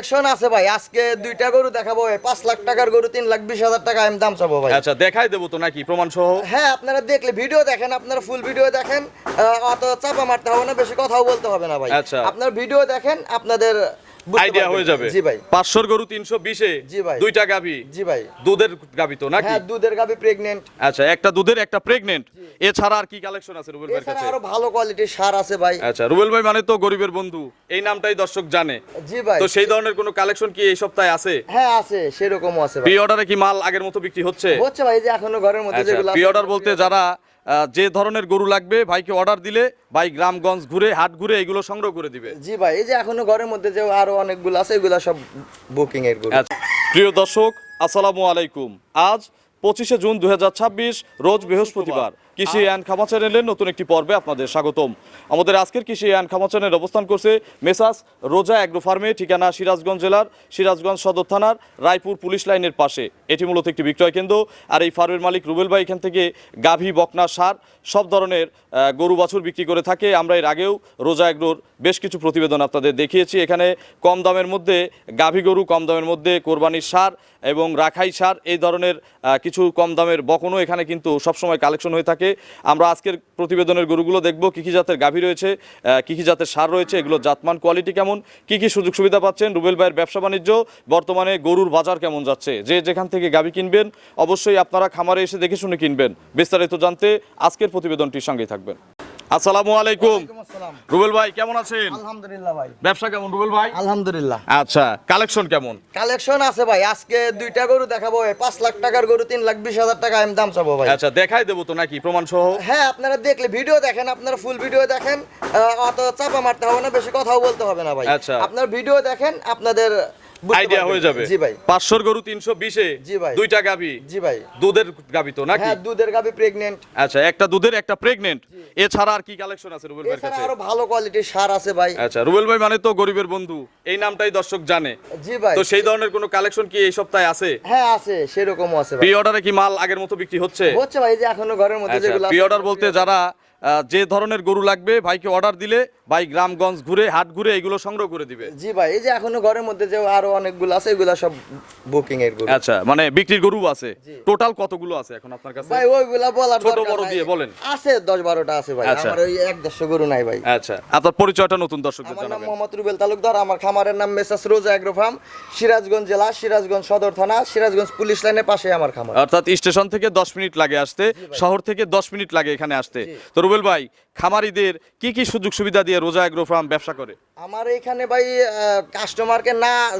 Collection আছে ভাই, আজকে দুইটা গরু দেখাবো। 5 লাখ টাকার গরু 3,20,000 টাকা আমি দাম চাবো ভাই। আচ্ছা, দেখাই দেবো তো নাকি প্রমাণ সহ? হ্যাঁ, আপনারা দেখলে ভিডিও দেখেন, আপনারা ফুল ভিডিও দেখেন, অত চাপা মারতে হবে না, বেশি কথাও বলতে হবে না ভাই। আচ্ছা, আপনার ভিডিও দেখেন, আপনাদের আইডিয়া হয়ে যাবে। জি ভাই। 500 গরু 320 এ জি ভাই। দুইটা গাভী। জি ভাই। দুধের গাভী তো নাকি? হ্যাঁ, দুধের গাভী প্রেগন্যান্ট। আচ্ছা, একটা দুধের একটা প্রেগন্যান্ট। এছাড়া আর কি কালেকশন আছে রুবেল ভাইয়ের এছাড়া কাছে? আরো ভালো কোয়ালিটির সার আছে ভাই। আচ্ছা, রুবেল ভাই মানে তো গরিবের বন্ধু, এই নামটাই দর্শক জানে। জি ভাই। তো সেই ধরনের কোনো কালেকশন কি এই সপ্তাহে আছে? হ্যাঁ আছে, সেরকমও আছে ভাই। প্রি অর্ডারে কি মাল আগের মতো বিক্রি হচ্ছে? হচ্ছে ভাই, যে এখনো ঘরের মধ্যে আচ্ছা, যেগুলো প্রি অর্ডার বলতে যারা যে ধরনের গরু লাগবে ভাইকে অর্ডার দিলে ভাই গ্রামগঞ্জ ঘুরে হাট ঘুরে এগুলো সংগ্রহ করে দিবে। জি ভাই, এই যে এখনো ঘরের মধ্যে যে আরো অনেকগুলো আছে, এগুলো সব বুকিং এর গরু। আচ্ছা, প্রিয় দর্শক আসসালামু আলাইকুম। আজ 25শে জুন 2026 রোজ বৃহস্পতিবার। কৃষি অ্যান্ড খামা চ্যানেলের নতুন একটি পর্বে আপনাদের স্বাগতম। আমাদের আজকের কৃষি অ্যান্ড খামা চ্যানেল অবস্থান করছে মেসাস রোজা অ্যাগ্রো ফার্মে, ঠিকানা সিরাজগঞ্জ জেলার সিরাজগঞ্জ সদর থানার রায়পুর পুলিশ লাইনের পাশে। এটি মূলত একটি বিক্রয় কেন্দ্র। আর এই ফার্মের মালিক রুবেল ভাই এখান থেকে গাভী, বকনা, ষাঁড় সব ধরনের গরু বাছুর বিক্রি করে থাকে। আমরা এর আগেও রোজা অ্যাগ্রোর বেশ কিছু প্রতিবেদন আপনাদের দেখিয়েছি। এখানে কম দামের মধ্যে গাভী গরু, কম দামের মধ্যে কোরবানির ষাঁড় এবং রাখাই ষাঁড়, এই ধরনের কিছু কম দামের বকনও এখানে কিন্তু সবসময় কালেকশন হয়ে থাকে। আমরা আজকের প্রতিবেদনের গরুগুলো দেখব, কী কী জাতের গাভী রয়েছে, কী কী জাতের ষাঁড় রয়েছে, এগুলো জাতমান কোয়ালিটি কেমন, কী কী সুযোগ সুবিধা পাচ্ছেন, রুবেল ভাইয়ের ব্যবসা বাণিজ্য, বর্তমানে গরুর বাজার কেমন যাচ্ছে। যে যেখান থেকে গাভী কিনবেন অবশ্যই আপনারা খামারে এসে দেখে শুনে কিনবেন। বিস্তারিত জানতে আজকের প্রতিবেদনটির সঙ্গেই থাকবেন। আসসালামু আলাইকুম। রুবেল ভাই কেমন আছেন? আলহামদুলিল্লাহ ভাই। ব্যবসা কেমন রুবেল ভাই? আলহামদুলিল্লাহ। আচ্ছা, কালেকশন কেমন? কালেকশন আছে ভাই, আজকে দুইটা গরু দেখাবো। 5 লাখ টাকার গরু 3,20,000 টাকা আমি দাম চাবো ভাই। আচ্ছা, দেখাই দেবো তো নাকি প্রমাণ সহ? হ্যাঁ, আপনারা দেখলে ভিডিও দেখেন, আপনারা ফুল ভিডিও দেখেন, অত চাপা মারতে হবে না, বেশি কথাও বলতে হবে না ভাই। আচ্ছা, আপনার ভিডিও দেখেন, আপনাদের আইডিয়া হয়ে যাবে। জি ভাই। 500 গরু 320 এ জি ভাই। দুইটা গাভী। জি ভাই। দুধের গাভী তো নাকি? হ্যাঁ, দুধের গাভী প্রেগন্যান্ট। আচ্ছা, একটা দুধের একটা প্রেগন্যান্ট। এছাড়া আর কি কালেকশন আছে রুবেল ভাইয়ের এছাড়া কাছে? আরো ভালো কোয়ালিটির সার আছে ভাই। আচ্ছা, রুবেল ভাই মানে তো গরিবের বন্ধু, এই নামটাই দর্শক জানে। জি ভাই। তো সেই ধরনের কোনো কালেকশন কি এই সপ্তাহে আছে? হ্যাঁ আছে, সেরকমও আছে ভাই। প্রি অর্ডারে কি মাল আগের মতো বিক্রি হচ্ছে? হচ্ছে ভাই, যে এখনো ঘরের মধ্যে আচ্ছা, যেগুলো প্রি অর্ডার বলতে যারা যে ধরনের গরু লাগবে ভাইকে অর্ডার দিলে ভাই গ্রামগঞ্জ ঘুরে হাট ঘুরে এগুলো সংগ্রহ করে দিবে। জি ভাই, এই যে এখনো ঘরের মধ্যে যে আরো অনেকগুলো আছে, এগুলো সব বুকিং এর গরু। আচ্ছা, মানে বিক্রির গরু আছে। টোটাল কতগুলো আছে এখন আপনার কাছে? ভাই ওইগুলা বলার ছোট দরকার বড় নাই। দিয়ে বলেন। আছে 10-12টা আছে ভাই। আচ্ছা। আমার ওই 1-150 গরু নাই ভাই। আচ্ছা, আপনার পরিচয়টা নতুন দর্শকদের আমার নাম জানাবেন। মোহাম্মদ রুবেল তালুকদার, আমার খামারের নাম মেসাস রোজা অ্যাগ্রো ফার্ম, সিরাজগঞ্জ জেলা, সিরাজগঞ্জ সদর থানা, সিরাজগঞ্জ পুলিশ লাইনের পাশে আমার খামার। অর্থাৎ স্টেশন থেকে 10 মিনিট লাগে আসতে, শহর থেকে 10 মিনিট লাগে এখানে আসতে। তো রুবেল ভাই, খামারিদের কি কি সুযোগ সুবিধা দিয়ে রোজা অ্যাগ্রো ফার্ম ব্যবসা করে? আমার এখানে ভাই কাস্টমারকে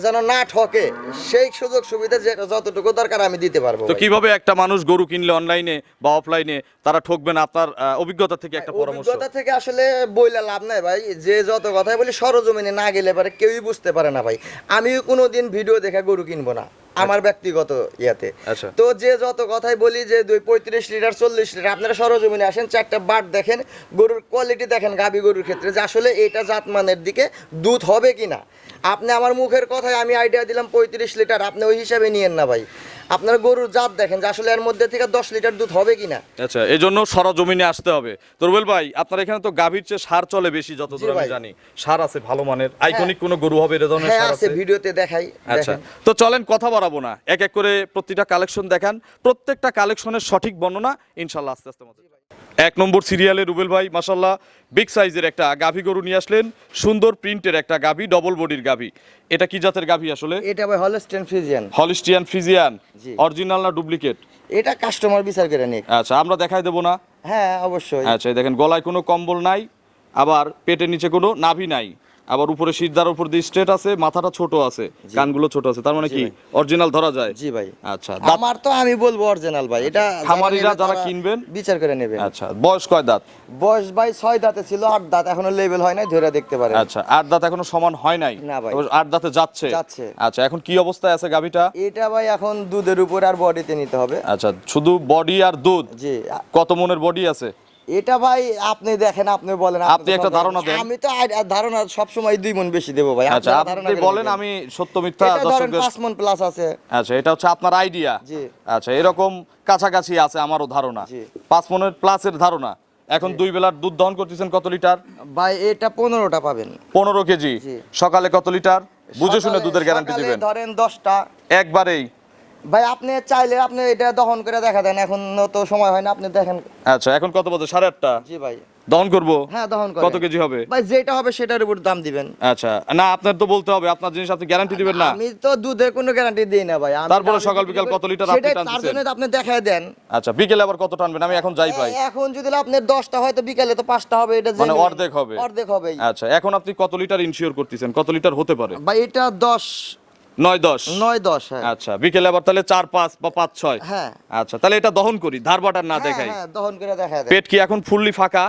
যেন না ঠকে, সেই সুযোগ সুবিধা যতটুকু দরকার আমি দিতে পারবো। তো কিভাবে একটা মানুষ গরু কিনলে অনলাইনে বা অফলাইনে তারা ঠকবে না, আপনার অভিজ্ঞতা থেকে একটা পরামর্শ? অভিজ্ঞতা থেকে আসলে বইলা লাভ নাই ভাই, যে যত কথাই বলি সরজমিনে না গেলে পারে কেউই বুঝতে পারে না ভাই। আমি কোনোদিন ভিডিও দেখে গরু কিনবো না, আমার ব্যক্তিগত ইয়াতে। আচ্ছা, তো যে যত কথাই বলি যে 35 লিটার 40 লিটার, আপনারা সরজমিনে আসেন, 4টা বাট দেখেন, গরুর কোয়ালিটি দেখেন, গাভী গরুর ক্ষেত্রে যে আসলে এটা জাতমানের দিকে দুধ হবে কিনা। আপনি আমার মুখের কথায় আমি আইডিয়া দিলাম 35 লিটার, আপনি ওই হিসাবে নিয়েন না ভাই। আপনার গরুর জাত দেখেন যে আসলে এর মধ্যে থেকে 10 লিটার দুধ হবে কিনা। আচ্ছা, এই জন্য সরজমিনে আসতে হবে। তো রুবেল ভাই, আপনার এখানে তো গাভীর চেয়ে সার চলে বেশি, যতদূর আমি জানি। সার আছে ভালো মানের, আইকনিক কোন গরু হবে এর ধরনের হ্যাঁ সার আছে, আছে? ভিডিওতে দেখাই। আচ্ছা, তো চলেন কথা বাড়াবো না, এক এক করে প্রতিটা কালেকশন দেখান, প্রত্যেকটা কালেকশনের সঠিক বর্ণনা ইনশাআল্লাহ আস্তে আস্তে মতো। 1 নম্বর সিরিয়ালে রুবেল ভাই মাশাআল্লাহ বিগ সাইজের একটা গাভী গরু নিয়ে আসলেন, সুন্দর প্রিন্টের একটা গাভী, ডবল বডির গাভী। এটা কি জাতের গাভী আসলে? এটা ভাই Holstein Friesian. Holstein Friesian, original না ডুপ্লিকেট? এটা কাস্টমার বিচার করে নিক। আচ্ছা, আমরা দেখাই দেবো না? হ্যাঁ অবশ্যই। আচ্ছা, এই দেখেন গলায় কোনো কম্বল নাই, আবার পেটের নিচে কোনো নাভি নাই, আবার উপরে শিরদার উপর দিয়ে স্ট্রেট আছে, মাথাটা ছোট আছে, কানগুলো ছোট আছে, তার মানে কি অরিজিনাল ধরা যায়? জি ভাই। আচ্ছা, আমার তো আমি বলবো অরিজিনাল ভাই। এটা খামারিরা যারা কিনবেন বিচার করে নেবেন। আচ্ছা, বয়স কয় দাঁত? বয়স ভাই 6 দাঁতে ছিল, 8 দাঁত এখনো লেভেল হয় নাই, ধরে দেখতে পারেন। আচ্ছা, 8 দাঁত এখনো সমান হয় নাই? না ভাই। 8 দাঁতে যাচ্ছে? যাচ্ছে। আচ্ছা, এখন কি অবস্থায় আছে গাভীটা? এটা ভাই এখন দুধের উপর আর বডিতে নিতে হবে। আচ্ছা, শুধু বডি আর দুধ? জি। কত মনের বডি আছে? এটা ভাই আপনি দেখেন, আপনি বলেন। আপনি একটা ধারণা দেন। আমি তো ধারণা সব সময় 2 মণ বেশি দেব ভাই। আচ্ছা, আপনি বলেন, আমি সত্য মিথ্যা দর্শকদের। 5 মণ প্লাস আছে। আচ্ছা, এটা হচ্ছে আপনার আইডিয়া? জি। আচ্ছা, এরকম কাছাকাছি আছে আমারও ধারণা। 5 মনের প্লাসের ধারণা। এখন 2 বেলার দুধ দহন করতেছেন কত লিটার? ভাই এটা 15টা পাবেন। 15 কেজি। সকালে কত লিটার? বুঝে শুনে সকালে- দুধের গ্যারান্টি সকালে দিবেন ধরেন 10টা। একবারেই? ভাই আপনি চাইলে আপনি এটা দহন করে দেখা দেন, এখন তো সময় হয় না, আপনি দেখেন। আচ্ছা, এখন কত বাজে? 8:30। জি ভাই। দহন করব? হ্যাঁ দহন করে। কত কেজি হবে? ভাই যেটা হবে সেটার উপর দাম দিবেন। আচ্ছা, না আপনার তো বলতে হবে, আপনার জিনিস আপনি গ্যারান্টি দিবেন না। আমি তো দুধের কোনো গ্যারান্টি দিই না ভাই। আমি তারপরে দামে সকাল বিক্রি বিকাল করি। কত লিটার আপনি সেটাই তার টানতেছেন? জন্য তো আপনি দেখায় দেন। আচ্ছা, বিকেলে আবার কত টানবেন? আমি এখন যাই ভাই। এখন যদি আপনার 10টা হয় তো বিকালে তো 5টা হবে, এটা মানে জেনে- অর্ধেক হবে? অর্ধেক হবে। আচ্ছা, এখন আপনি কত লিটার ইনশিওর করতেছেন? কত লিটার হতে পারে? ভাই এটা 10 9-10? 9-10 হ্যাঁ। আচ্ছা, বিকেলে আবার তাহলে 4-5 বা 5-6? হ্যাঁ। আচ্ছা, তাহলে এটা দহন করি, ধার বাটার না হ্যাঁ, দেখাই। হ্যাঁ দহন করে দেখায় দেন। পেট কি এখন ফুললি ফাঁকা?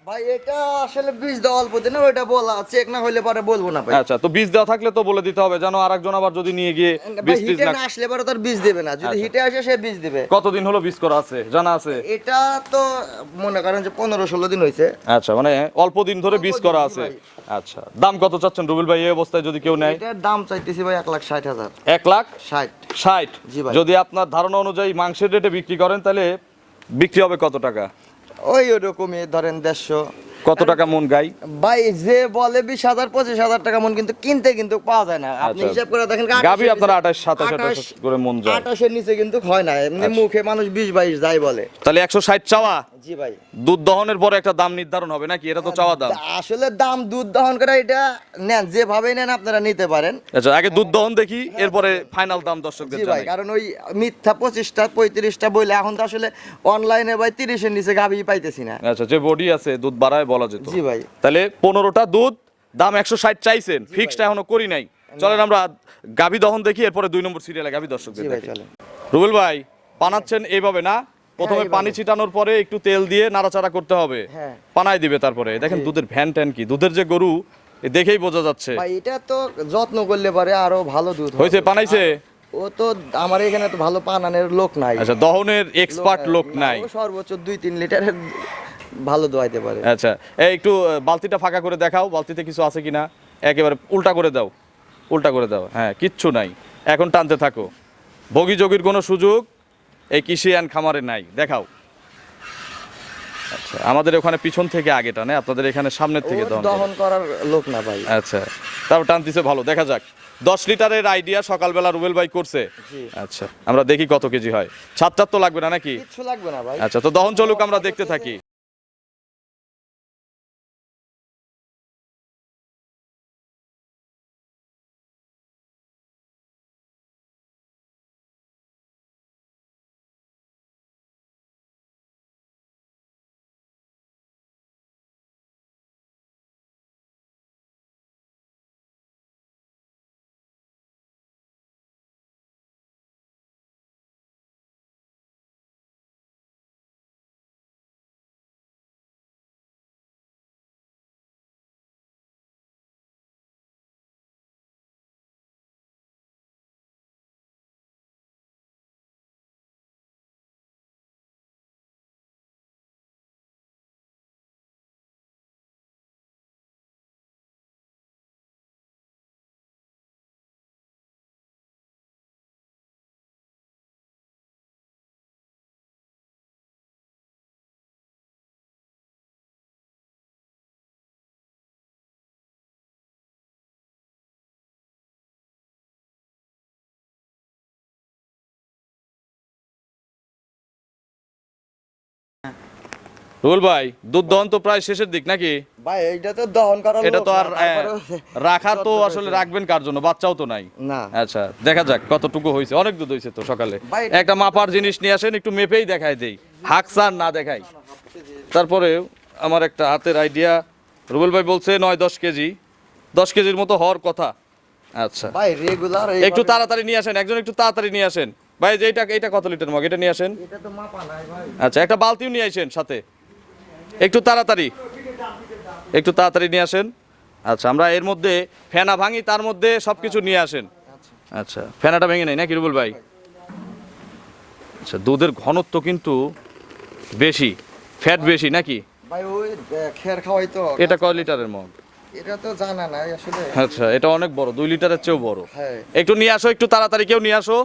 ভাই এটা আসলে বীজ দেওয়া অল্প দিন, ওইটা বলা চেক না হইলে পরে বলবো না ভাই। আচ্ছা, তো বীজ দেওয়া থাকলে তো বলে দিতে হবে, যেন আরেকজন আবার যদি নিয়ে গিয়ে ভাই বীজ টিজ হিটে না। না আসলে পরে তার বীজ দেবে না, যদি আচ্ছা। হিটে আসে সে বীজ দিবে। কতদিন হলো বীজ করা আছে জানা আছে? এটা তো মনে করেন যে 15-16 দিন হয়েছে। আচ্ছা, মানে অল্প দিন ধরে বীজ অল্প দিন, করা জি আছে। ভাই। আচ্ছা, দাম কত চাচ্ছেন রুবেল ভাই এই অবস্থায় যদি কেউ নেয়? এটার দাম চাইতেছি ভাই 1,60,000। 1,60,000? 60 জি ভাই। যদি আপনার ধারণা অনুযায়ী মাংসের রেটে বিক্রি করেন তাহলে বিক্রি হবে কত টাকা? ওই ওরকমই ধরেন 150। কত টাকা মন গাই? ভাই যে বলে 20,000-25,000 টাকা মন, কিন্তু কিনতে কিন্তু পাওয়া যায় না। আপনি আচ্ছা। হিসাব করে দেখেন গাভী আপনার 28-27 করে মন যায়। 28-এর নিচে কিন্তু হয় না, এমনি আচ্ছা। মুখে মানুষ 20-22 যাই বলে। তাহলে 160 চাওয়া? জি ভাই। দুধ দহনের পরে একটা দাম নির্ধারণ হবে নাকি? এটা তো চাওয়া দাম। আসলে দাম দুধ দহন করে এটা নেন, যেভাবে নেন আপনারা নিতে পারেন। আচ্ছা, আগে দুধ দহন দেখি, এরপরে ফাইনাল দাম দর্শকদের জি ভাই, জানাই। কারণ ওই মিথ্যা 25টা 35টা বলে এখন তো আসলে অনলাইনে ভাই 30-এর নিচে গাভী পাইতেছি না। আচ্ছা, যে বডি আছে দুধ বাড়ায় বলা যেত। জি ভাই। তাহলে 15টা দুধ, দাম 160 চাইছেন, ফিক্সড এখনো করি নাই। চলেন আমরা গাভী দহন দেখি, এরপরে 2 নম্বর সিরিয়ালে গাভী দর্শকদের জি ভাই দেখি। চলেন। রুবেল ভাই, পানাচ্ছেন এইভাবে না? প্রথমে এইভাবে। পানি ছিটানোর পরে একটু তেল দিয়ে নাড়াচাড়া করতে হবে, হ্যাঁ। পানায় দিবে তারপরে। দেখেন দুধের ভ্যান ট্যান কি, দুধের যে গরু এ দেখেই বোঝা যাচ্ছে। ভাই এটা তো যত্ন করলে পারে আরো ভালো দুধ হবে। হয়েছে পানাইছে? ও তো আমার এখানে তো ভালো পানানের লোক নাই। আচ্ছা, দহনের এক্সপার্ট লোক নাই। ও সর্বোচ্চ 2-3 লিটারের ভালো দোয়াইতে পারে। আচ্ছা, এই একটু বালতিটা ফাঁকা করে দেখাও, বালতিতে কিছু আছে কিনা। একেবারে উল্টা করে দাও, উল্টা করে দাও। হ্যাঁ, কিচ্ছু নাই, এখন টানতে থাকো। বগি যোগীর কোনো সুযোগ এই কৃষি অ্যান্ড খামারে নাই, দেখাও। আচ্ছা, আমাদের ওখানে পিছন থেকে আগে টানে, আপনাদের এখানে সামনের থেকে ও দহন করে। দহন করার লোক না ভাই। আচ্ছা, তারপর টানতেছে ভালো, দেখা যাক। 10 লিটারের আইডিয়া সকালবেলা রুবেল ভাই করছে। জি। আচ্ছা, আমরা দেখি কত কেজি হয়। 7-4 তো লাগবে না নাকি? কিচ্ছু লাগবে না ভাই। আচ্ছা, তো দহন চলুক, আমরা দেখতে থাকি। রুবেল ভাই, দুধ দহন তো প্রায় শেষের দিক নাকি? ভাই এইটা তো দহন করার এটা লোক তো না, আর তারপরেও- রাখা তো যত্ন আসলে করেছে। রাখবেন কার জন্য? বাচ্চাও তো নাই। না। আচ্ছা, দেখা যাক কতটুকু হয়েছে। অনেক দুধ হয়েছে তো সকালে। ভাই, একটা মাপার জিনিস নিয়ে আসেন, একটু মেপেই দেখাই দেই, হাকসার না দেখাই। তারপরে আমার একটা হাতের আইডিয়া, রুবেল ভাই বলছে 9-10 কেজি, 10 কেজির মতো হওয়ার কথা। আচ্ছা, ভাই রেগুলার একটু তাড়াতাড়ি নিয়ে আসেন, একজন একটু তাড়াতাড়ি নিয়ে আসেন ভাই। যে এটা কত লিটার মগ, এটা নিয়ে আসেন। এটা তো মাপা নাই ভাই। আচ্ছা, একটা বালতিও নিয়ে আসেন সাথে, একটু তাড়াতাড়ি, একটু তাড়াতাড়ি নিয়ে আসেন। আচ্ছা, আমরা এর মধ্যে ফেনা ভাঙি, তার মধ্যে সবকিছু নিয়ে আসেন। আচ্ছা, ফেনাটা ভেঙে নেই নাকি রুবেল ভাই? আচ্ছা, দুধের ঘনত্ব কিন্তু বেশি, ফ্যাট বেশি নাকি? ভাই ওই খের খাওয়াই তো। এটা কয় লিটারের মগ? এটা তো জানা নাই আসলে। আচ্ছা, এটা অনেক বড়, 2 লিটারের চেয়েও বড়। হ্যাঁ। একটু নিয়ে আসো, একটু তাড়াতাড়ি কেউ নিয়ে আসো।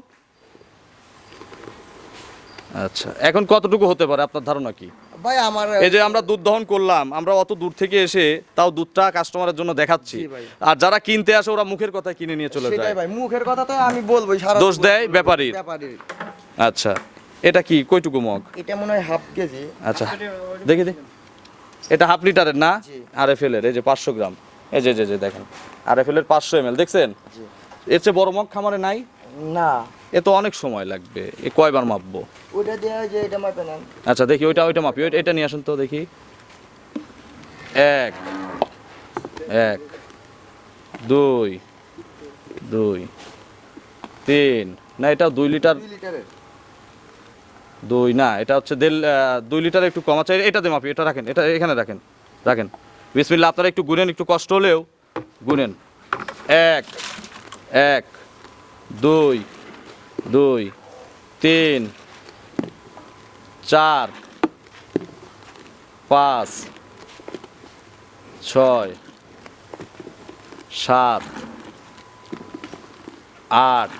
আচ্ছা, এখন কতটুকু হতে পারে আপনার ধারণা কি? ভাই আমার এই যে আমরা দুধ দহন করলাম, আমরা অত দূর থেকে এসে তাও দুধটা কাস্টমারের জন্য দেখাচ্ছি, জি ভাই। আর যারা কিনতে আসে ওরা মুখের কথা কিনে নিয়ে চলে যায়। সেটাই ভাই, মুখের কথা তো আমি বলবোই, সারা দোষ দেয় ব্যাপারীর। ব্যাপারীর। আচ্ছা, এটা কি কয়টুকু মগ? এটা মনে হয় হাফ কেজি। আচ্ছা দেখি দে, এটা হাফ লিটারের না? জি। RFL এর, এই যে 500 গ্রাম, এই যে যে দেখেন RFL এর 500 ml, দেখছেন? জি। এর চেয়ে বড় মগ খামারে নাই? না, এ তো অনেক সময় লাগবে, এ কয়বার মাপবো? ওইটা দিয়ে যে এটা মাপে নেন। আচ্ছা দেখি, ওইটা মাপি, এটা নিয়ে আসেন তো দেখি। 1 1 2 2 3, না এটা 2 লিটার, 2 লিটারের। 2 না, এটা হচ্ছে 2 লিটার একটু কম আছে। এটাতে মাপি, এটা রাখেন, এটা এখানে রাখেন। বিসমিল্লাহ, আপনারা একটু গুনেন, একটু কষ্ট হলেও গুনেন। 1 1 2 2 3 4 5 6 7 8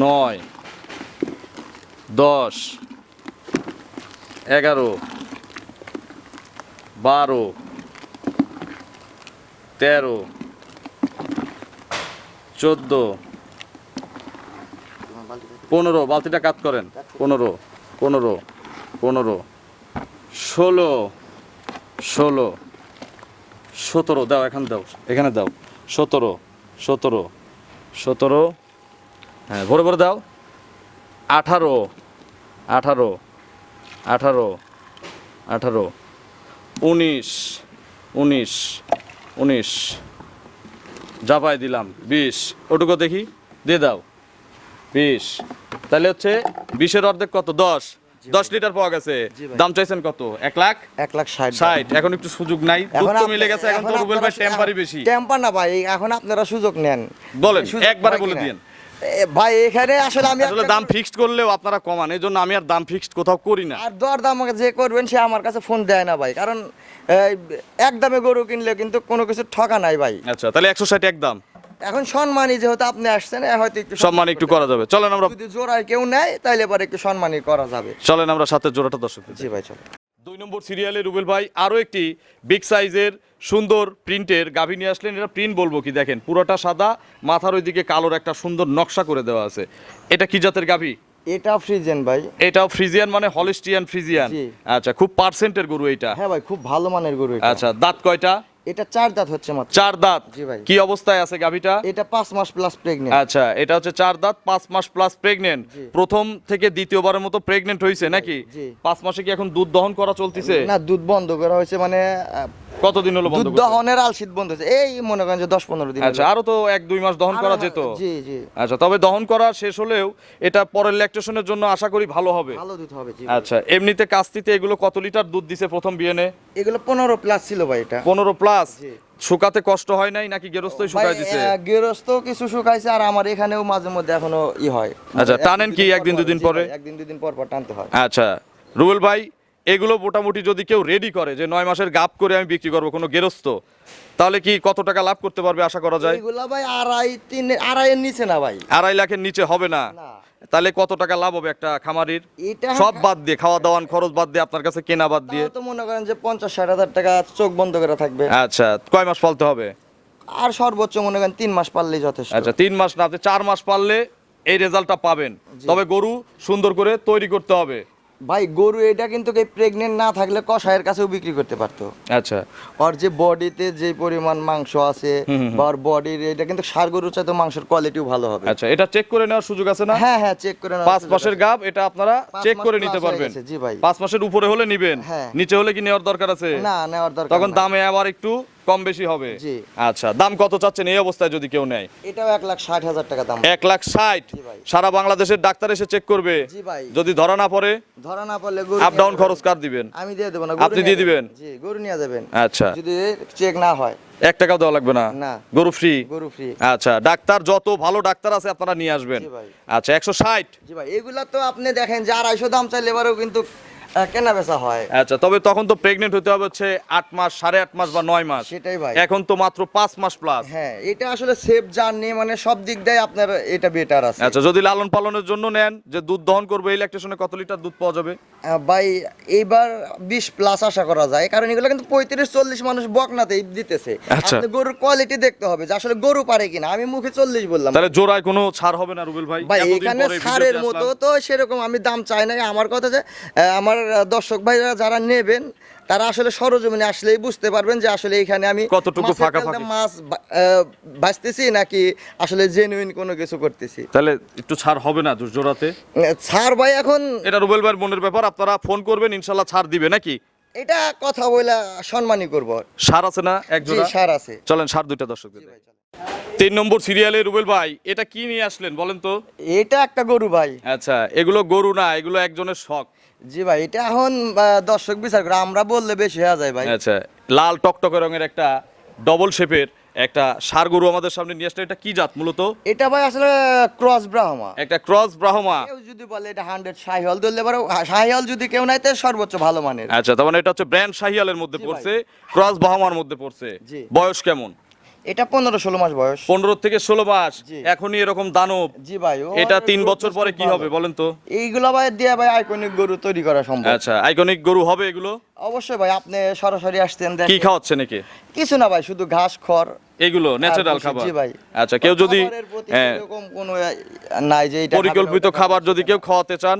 9 10 11 12 13 14 15, বালতিটা কাত করেন, 15 15 15 16 16 17, দাও এখানে দাও, এখানে দাও, 17 17 17, হ্যাঁ ভরে ভরে দাও, 18 18 18 18 19 19 19, জাপাই দিলাম 20, ওটুকু দেখি দিয়ে দাও 20, তাহলে হচ্ছে 20-এর অর্ধেক কত? 10 লিটার পাওয়া গেছে। জি ভাই। দাম চাইছেন কত? 1 লাখ 1,60,000। 60। এখন একটু সুযোগ নাই, দুধ তো মিলে গেছে, এখন তো রুবেল ভাই টেম্পারি বেশি। টেম্পার না ভাই, এখন আপনারা সুযোগ নেন। বলেন, সুযোগ একবারে হয় বলে কিনা? দিয়েন। ভাই এখানে আসলে আমি আসলে দাম ফিক্সড করলেও আপনারা কমান, এই জন্য আমি আর দাম ফিক্সড কোথাও করি না। আর দর দাম যে করবেন সে আমার কাছে ফোন দেয় না ভাই, কারণ এই, এক দামে গরু কিনলে কিন্তু কোনো কিছু ঠকা নাই ভাই। আচ্ছা, তাহলে 160 একদম, এখন সম্মানী যেহেতু আপনি আসছেন, হয়তো একটু সম্মান একটু করা যাবে। চলেন আমরা, যদি জোড়ায় কেউ নেয় তাইলে পরে একটু সম্মানী করা যাবে। চলেন আমরা সাথে জোড়াটা দর্শক। জি ভাই চলো। 2 নম্বর সিরিয়ালে রুবেল ভাই আরও একটি বিগ সাইজের সুন্দর প্রিন্টের গাভী নিয়ে আসলেন। এটা প্রিন্ট বলবো কি, দেখেন পুরোটা সাদা, মাথার ওইদিকে কালোর একটা সুন্দর নকশা করে দেওয়া আছে। এটা কি জাতের গাভী? এটা ফ্রিজেন ভাই। এটাও ফ্রিজিয়ান, মানে হলিস্টিয়ান ফ্রিজিয়ান। জি। আচ্ছা, খুব পার্সেন্টের গরু এইটা। হ্যাঁ ভাই, খুব ভালো মানের গরু এটা। আচ্ছা, দাঁত কয়টা? এটা 4 দাঁত হচ্ছে মাত্র। 4 দাঁত। জি ভাই। কি অবস্থায় আছে গাভীটা? এটা 5 মাস প্লাস প্রেগনেন্ট। আচ্ছা, এটা হচ্ছে 4 দাঁত, 5 মাস প্লাস প্রেগনেন্ট। জি। প্রথম থেকে দ্বিতীয়বারের মতো প্রেগনেন্ট হয়েছে নাকি? জি। 5 মাসে কি এখন দুধ দহন করা চলতেছে? না, দুধ বন্ধ করা হয়েছে, মানে কতদিন হলো বন্ধ দুধ করছে? দহনের আলশিদ বন্ধ হয়েছে, এই মনে করেন যে 10-15 দিন। আচ্ছা, আরো তো 1-2 মাস দহন করা যেত। জি জি, আচ্ছা, তবে দহন করা শেষ হলেও এটা পরের ল্যাকটেশনের জন্য আশা করি ভালো হবে। ভালো দুধ হবে। জি। আচ্ছা, এমনিতে কাস্তিতে এগুলো কত লিটার দুধ দিছে প্রথম বিয়েনে? এগুলো 15 প্লাস ছিল ভাই এটা। 15 প্লাস। জি। শুকাতে কষ্ট হয় নাই নাকি গেরস্তই শুকাই দিছে? গৃহস্থ কিছু শুকাইছে, আর আমার এখানেও মাঝে মধ্যে এখনো হয়। আচ্ছা, মানে টানেন কি একদিন দুদিন জি পরে? ভাই, একদিন দুদিন পর পর টানতে হয়। আচ্ছা, রুবেল ভাই এগুলো মোটামুটি যদি কেউ রেডি করে যে 9 মাসের গাপ করে আমি বিক্রি করবো কোনো গেরস্ত, তাহলে কি কত টাকা লাভ করতে পারবে আশা করা যায়? এগুলা ভাই 2.5-3.5 নিচে না ভাই। 2.5 লাখের নিচে হবে না? না। তাহলে কত টাকা লাভ হবে একটা খামারির? এটা সব বাদ দিয়ে, খাওয়া দাওয়ান খরচ বাদ দিয়ে, আপনার কাছে কেনা বাদ দিয়ে? তাও তো মনে করেন যে 50-60 হাজার টাকা চোখ বন্ধ করে থাকবে। আচ্ছা, কয় মাস পালতে হবে? আর সর্বোচ্চ মনে করেন 3 মাস পারলেই যথেষ্ট। আচ্ছা, 3 মাস না, আপনি 4 মাস পারলে এই রেজাল্টটা পাবেন। জি। তবে গরু সুন্দর করে তৈরি করতে হবে। ভাই গরু এটা কিন্তু প্রেগনেন্ট না থাকলে কসাইয়ের কাছেও বিক্রি করতে পারতো। আচ্ছা, ওর যে বডিতে যে পরিমাণ মাংস আছে বা ওর বডির, এটা কিন্তু ষাঁড় গরুর চাইতে মাংসের কোয়ালিটিও ভালো হবে। আচ্ছা, এটা চেক করে নেওয়ার সুযোগ আছে না? হ্যাঁ হ্যাঁ, চেক করে 5 মাসের গাব, এটা আপনারা 5 চেক মাস করে plus নিতে হয়ে পারবেন। গেছে, জি ভাই। 5 মাসের উপরে হলে নিবেন, হ্যাঁ। নিচে হলে কি নেওয়ার দরকার আছে? না, নেওয়ার দরকার তখন নাই। দামে আবার একটু কম বেশি হবে। জি। আচ্ছা, দাম কত চাচ্ছেন এই অবস্থায় যদি কেউ নেয়? এটাও 1,60,000 টাকা দাম। 1,60,000। জি ভাই। সারা বাংলাদেশের ডাক্তার এসে চেক করবে। জি ভাই। যদি ধরা না পড়ে ধরা না পড়লে গরু আপ ডাউন খরচ কার দিবেন? আমি দিয়ে দেব না, আপনি দিয়ে দিবেন? জি, গরু নিয়ে যাবেন। আচ্ছা, যদি চেক না হয় 1 টাকাও দেওয়া লাগবে না? না। গরু ফ্রি? গরু ফ্রি। আচ্ছা, ডাক্তার যত ভালো ডাক্তার আছে আপনারা নিয়ে আসবেন। জি ভাই। আচ্ছা, 160। জি ভাই, এগুলা তো আপনি দেখেন যে 250 দাম চাইলে এবারেও কিন্তু কেনা বেচা হয়। আচ্ছা, তবে তখন তো প্রেগনেন্ট হতে হবে হচ্ছে 8 মাস, 8.5 মাস বা 9 মাস। সেটাই ভাই। এখন তো মাত্র 5 মাস প্লাস। হ্যাঁ, এটা আসলে সেফ জার্নি, মানে সব দিক দিয়ে আপনার এটা বেটার আছে। আচ্ছা, যদি লালন পালনের জন্য নেন, যে দুধ দহন করবে, এই ল্যাকটেশনে কত লিটার দুধ পাওয়া যাবে? ভাই এইবার 20 প্লাস আশা করা যায়, কারণ এগুলো কিন্তু 35-40 মানুষ বকনাতেই দিতেছে। আচ্ছা। আপনি গরুর কোয়ালিটি দেখতে হবে যে আসলে গরু পারে কিনা। আমি মুখে 40 বললাম, তাহলে জোড়ায় কোনো ছাড় হবে না রুবেল ভাই? ভাই এতদিন এখানে পরে ছাড়ের ভিডিওতে মতো আসলাম। তো সেরকম আমি দাম চাই না। আমার কথা যে আমার দর্শক ভাইরা যারা নেবেন তারা আসলে সরজমিনে আসলেই বুঝতে পারবেন যে আসলে এখানে আমি কতটুকু মাছের ফাঁকা তেলটা ফাঁকি। মাছ বাঁচতেছি নাকি আসলে জেনুইন কোনো কিছু করতেছি। তাহলে একটু ছাড় হবে না জোড়াতে? ছাড় ভাই এখন এটা রুবেল ভাইয়ের মনের ব্যাপার, আপনারা ফোন করবেন, ইনশাল্লাহ ছাড় দিবে নাকি? এটা কথা বলে সম্মানই করবো। সার আছে না এক জি, জোড়া? সার আছে। চলেন সার দুইটা দর্শকদের দেখাই। 3 নম্বর সিরিয়ালে রুবেল ভাই, এটা কি নিয়ে আসলেন বলেন তো? এটা একটা গরু ভাই। আচ্ছা, এগুলো গরু না, এগুলো একজনের শখ। জি ভাই, এটা এখন দর্শক বিচার করে, আমরা বললে বেশি হয়ে যায় ভাই। আচ্ছা, লাল টকটকে রঙের একটা ডবল শেপের একটা ষাঁড় গরু আমাদের সামনে নিয়ে আসলে, এটা কি জাত মূলত? এটা ভাই আসলে ক্রস ব্রাহ্মা। একটা ক্রস ব্রাহ্মা। কেউ যদি বলে এটা 100 শাহিওয়াল ধরলে পারো, শাহিওয়াল যদি কেউ নাই তাহলে সর্বোচ্চ ভালো মানের। আচ্ছা, তার মানে এটা হচ্ছে ব্র্যান্ড শাহিয়ালের মধ্যে জি ভাই। পড়ছে, ক্রস ব্রাহ্মার মধ্যে পড়ছে। জি। বয়স কেমন? এটা 15-16 মাস বয়স। 15 থেকে 16 মাস। জি। এখনই এরকম দানব। জি ভাই, এটা 3 বছর পরে কি হবে বলেন তো? এইগুলো ভাই দিয়ে ভাই আইকনিক গরু তৈরি করা সম্ভব। আচ্ছা, আইকনিক গরু হবে এগুলো? অবশ্যই ভাই, আপনি সরাসরি আসতেন কি দেখেন। খাওয়াচ্ছে নাকি? কিছু না ভাই, শুধু ঘাস খড় এগুলো ন্যাচারাল আর খাবার? জি ভাই। আচ্ছা, কেউ যদি খাবারের প্রতি এরকম কোনো নাই যে এটা পরিকল্পিত খাবে না, ওটা খাবার খাবে যদি না। কেউ খাওয়াতে চান,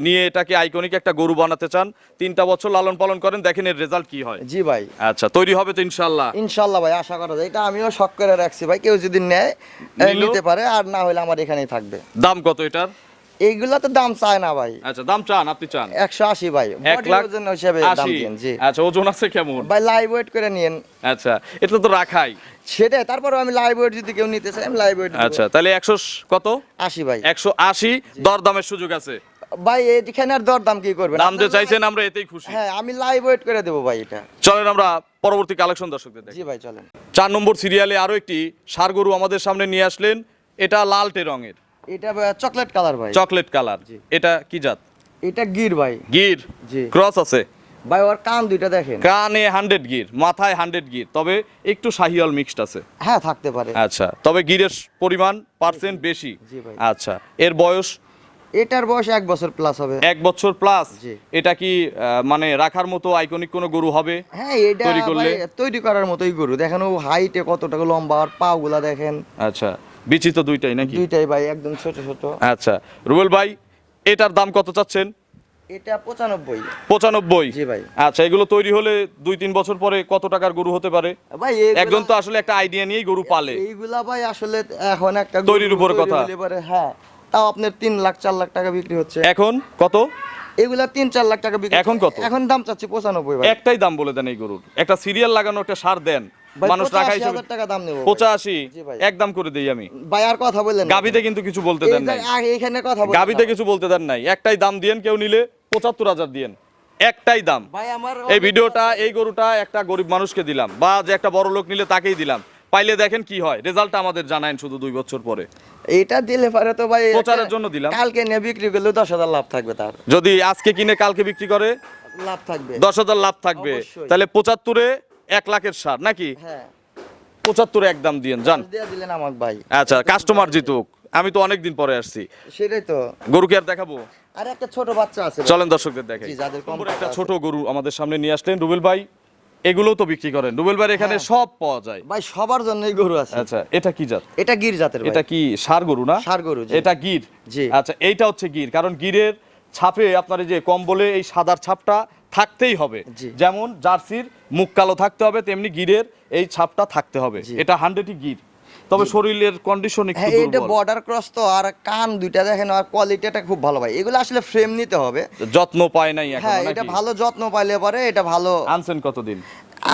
নিয়ে এটাকে আইকনিক একটা গরু বানাতে চান, 3টা বছর লালন পালন করেন, দেখেন এর রেজাল্ট কি হয়। জি ভাই, আচ্ছা, তৈরি হবে তো ইনশাআল্লাহ? ইনশাল্লাহ ভাই, আশা করা যায়। এটা আমিও শখ করে রাখছি ভাই, কেউ যদি নেয় নিলো? নিতে পারে, আর না হলে আমার এখানেই থাকবে। দাম কত এটার? এইগুলা তো দাম চায় না ভাই। আচ্ছা, দাম চান আপনি? চান 180 ভাই, 1 বডি লাখ ওজন হিসেবে দাম 80? দিন। জি আচ্ছা, ওজন আছে কেমন? ভাই, লাইভ ওয়েট করে নিয়েন। আচ্ছা, এটা তো রাখাই। সেটাই, তারপরে আমি লাইভ ওয়েট যদি কেউ নিতে চাই আমি লাইভ ওয়েট আচ্ছা, তাহলে 100 কত? 80 ভাই। 180 দরদামের সুযোগ আছে? ভাই এখানে আর দর দাম কি করবেন? দাম যে আপনার চাইছেন আমরা এতেই খুশি। হ্যাঁ, আমি লাইভ ওয়েট করে দেবো ভাই এটা। চলেন আমরা পরবর্তী কালেকশন দর্শকদের দেখি। জি ভাই, চলেন। 4 নম্বর সিরিয়ালে আরো একটি ষাঁড় গরু আমাদের সামনে নিয়ে আসলেন। এটা লালটে রঙের, এটা চকলেট কালার ভাই। Chocolate colour. এটা কি জাত? এটা গির ভাই। গির? জি ক্রস আছে? ভাই, ওর কান দুইটা দেখেন। কানে 100 গির, মাথায় 100 গির, তবে একটু শাহিয়াল মিক্সড আছে। হ্যাঁ, থাকতে পারে। আচ্ছা, তবে গিরের পরিমাণ পার্সেন্ট বেশি। জি ভাই। আচ্ছা, এর বয়স? এটার বয়স 1 বছর প্লাস হবে। 1 বছর প্লাস? জি। এটা কি মানে রাখার মতো আইকনিক কোনো গরু হবে? হ্যাঁ, এটা তৈরি করলে? ভাই তৈরি করার মতোই গরু। দেখেন ও হাইটে কতটা লম্বা, আর পা গুলা দেখেন। আচ্ছা, বিচি তো দুইটাই নাকি? দুইটাই ভাই একদম ছোট ছোট। আচ্ছা, রুবেল ভাই, এটার দাম কত চাচ্ছেন? এটা 95। 95? জি ভাই। আচ্ছা, এগুলো তৈরি হলে 2-3 বছর পরে কত টাকার গরু হতে পারে? ভাই একজন তো আসলে একটা আইডিয়া নিয়েই গরু পালে। এইগুলা ভাই আসলে এখন একটা তৈরির উপর কথা। হলে পরে, হ্যাঁ, তাও আপনার 3 লাখ 4 লাখ টাকা বিক্রি হচ্ছে। এখন কত? এগুলা 3-4 লাখ টাকা বিক্রি এখন হচ্ছে। কত? এখন দাম চাচ্ছি 95 ভাই। একটাই দাম বলে দেন এই গরুর, একটা সিরিয়াল লাগানো একটা সার দেন, ভাই, মানুষ রাখা হিসেবে 85,000 টাকা দাম নেব। 85? জি ভাই। একদম করে দেই আমি। ভাই আর কথা বললেন না। গাবিতে কিন্তু কিছু বলতে দেন নাই। এখানে কথা বললেন গাবিতে না। কিছু বলতে দেন নাই, একটাই দাম দিয়েন, কেউ নিলে 75,000 দিয়েন, একটাই দাম। ভাই আমার এই ভিডিওটা, এই গরুটা একটা গরিব মানুষকে দিলাম, বা যে একটা বড় লোক নিলে তাকেই দিলাম, পাইলে দেখেন কি হয়, রেজাল্টটা আমাদের জানায়েন শুধু 2 বছর পরে। এটা দিলে পারে তো ভাই প্রচারের জন্য দিলাম। কালকে নিয়ে বিক্রি করলে 10,000 লাভ থাকবে, তার যদি আজকে কিনে কালকে বিক্রি করে লাভ থাকবে। 10,000 লাভ থাকবে। অবশ্যই। তাহলে 75-এ 1 লাখের সার নাকি? হ্যাঁ, 75-এ একদম দিয়েন যান। দিয়ে দিলেন আমাকে ভাই। আচ্ছা, কাস্টমার জিতুক, আমি তো অনেকদিন পরে আসছি। সেটাই তো। গরু কি আর দেখাবো? আর একটা ছোট বাচ্চা আছে ভাই। চলেন দর্শকদের দেখাই। জি, যাদের কম নম্বরে একটা টাকা ছোট গরু আমাদের সামনে নিয়ে আসলেন রুবেল ভাই, এগুলো তো বিক্রি করেন রুবেল ভাই? এখানে হ্যাঁ। সব পাওয়া যায়। ভাই সবার জন্যই গরু আছে। আচ্ছা, এটা কি জাত? এটা গির জাতের ভাই। এটা কি ষাঁড় গরু না? ষাঁড় গরু, জি। এটা গির? জি। আচ্ছা, এইটা হচ্ছে গির, কারণ গিরের ছাপে আপনার এই যে কম্বলে এই সাদার ছাপটা থাকতেই হবে। জি। যেমন জার্সির মুখ কালো থাকতে হবে, তেমনি গিরের এই ছাপটা থাকতে হবে। জি। এটা 100ই গির, তবে শরীরের কন্ডিশন একটু হ্যাঁ, এটা দুর্বল। বর্ডার ক্রস তো, আর কান দুইটা দেখেন, আর কোয়ালিটিটা খুব ভালো ভাই। এগুলো আসলে ফ্রেম নিতে হবে। যত্ন পায় নাই এখন হ্যাঁ, এটা ভালো যত্ন পাইলে পরে এটা ভালো। আনছেন কতদিন?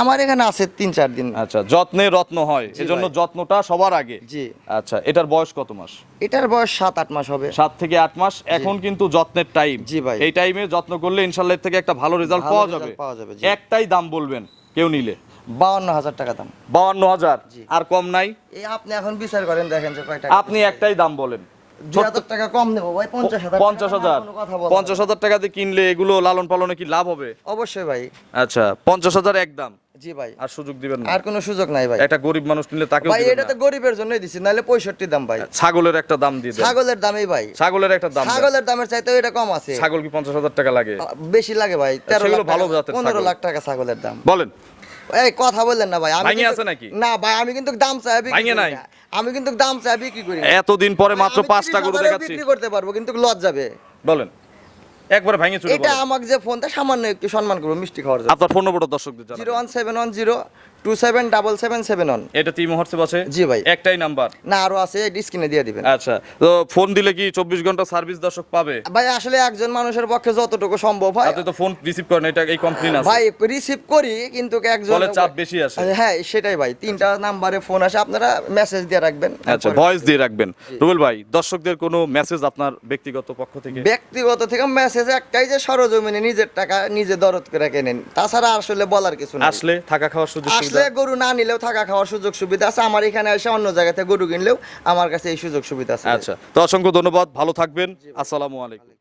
আমার এখানে আছে 3-4 দিন। আচ্ছা, যত্নে রত্ন হয়, জি এজন্য ভাই। যত্নটা সবার আগে। জি। আচ্ছা, এটার বয়স কত মাস? এটার বয়স 7-8 মাস হবে। 7 থেকে 8 মাস। এখন কিন্তু যত্নের টাইম। জি ভাই। এই টাইমে যত্ন করলে ইনশাআল্লাহ এর থেকে একটা ভালো রেজাল্ট ভালো পাওয়া result যাবে। পাওয়া যাবে, জি। একটাই দাম বলবেন কেউ নিলে? 52,000 টাকা দাম। 52,000? জি। আর কম নাই? এই আপনি এখন বিচার করেন, দেখেন যে কয় টাকা। আপনি একটাই দাম বলেন। 2,000 টাকা কম নেবো ভাই, 50,000 50,000 কোনো কথা বলা 50,000 টাকা দিয়ে কিনলে এগুলো লালন পালনে কি লাভ হবে? অবশ্যই ভাই। আচ্ছা 50,000 একদম, জি ভাই, আর সুযোগ দিবেন না? আর কোনো সুযোগ নাই ভাই। একটা গরিব মানুষ নিলে তাকেও ভাই দিবেন এটা না? তো গরিবের জন্যই দিছি, নাহলে 65 দাম ভাই। ছাগলের একটা দাম দিয়ে দেন। ছাগলের দামই ভাই, ছাগলের একটা দাম দেন। ছাগলের দামের চাইতে এটা কম আছে। ছাগল কি 50,000 টাকা লাগে? বেশি লাগে ভাই, 13 সেগুলো লাখ ভালো টাকা, জাতের 15 ছাগল। লাখ টাকা ছাগলের দাম। বলেন। এই কথা বললেন না ভাই, আমি ভাঙে কিন্তু- আছে নাকি? না ভাই, আমি কিন্তু দাম চাই বিক্রি ভাঙে করি নাই? না। আমি কিন্তু দাম চাই বিক্রি করি না। এতদিন পরে মাত্র আমি 5টা গরু 30,000 দেখাচ্ছি। বিক্রি করতে পারবো, কিন্তু লজ যাবে। বলেন, একবারে ভাঙে চলে এটা বলেন। আমাকে যে ফোনটা সামান্য একটু সম্মান করবো মিষ্টি খাওয়ার জন্য। আপনার ফোন নম্বরটা দর্শকদের জানাবেন। 01710277771। এটা টিম হোয়াটসঅ্যাপ আছে? জি ভাই। একটাই নাম্বার? না আরো আছে, স্ক্রিনে দিয়ে দিবেন। আচ্ছা, তো ফোন দিলে কি 24 ঘন্টা সার্ভিস দর্শক পাবে? ভাই আসলে একজন মানুষের পক্ষে যতটুকু সম্ভব হয় আপনি তো ফোন রিসিভ করেন, এটা এই কমপ্লেইন আছে। ভাই রিসিভ করি, কিন্তু একজন বলে চাপ বেশি আসে। হ্যাঁ সেটাই ভাই, 3টা নাম্বারে ফোন আসে, আপনারা মেসেজ দিয়ে রাখবেন। আচ্ছা, ভয়েস দিয়ে রাখবেন। রুবেল ভাই, দর্শকদের কোনো মেসেজ আপনার ব্যক্তিগত পক্ষ থেকে? ব্যক্তিগত থেকে মেসেজ একটাই, যে সরজমিনে নিজের টাকা নিজে দরদ করে কেনেন, তাছাড়া আসলে বলার কিছু না। আসলে থাকা খাওয়ার সুযোগ আসলে সুবিধা? গরু না নিলেও থাকা খাওয়ার সুযোগ সুবিধা আছে। আমার এখানে এসে অন্য জায়গাতে গরু কিনলেও আমার কাছে এই সুযোগ সুবিধা আছে। আচ্ছা, তো অসংখ্য ধন্যবাদ, ভালো থাকবেন, আসসালামু আলাইকুম।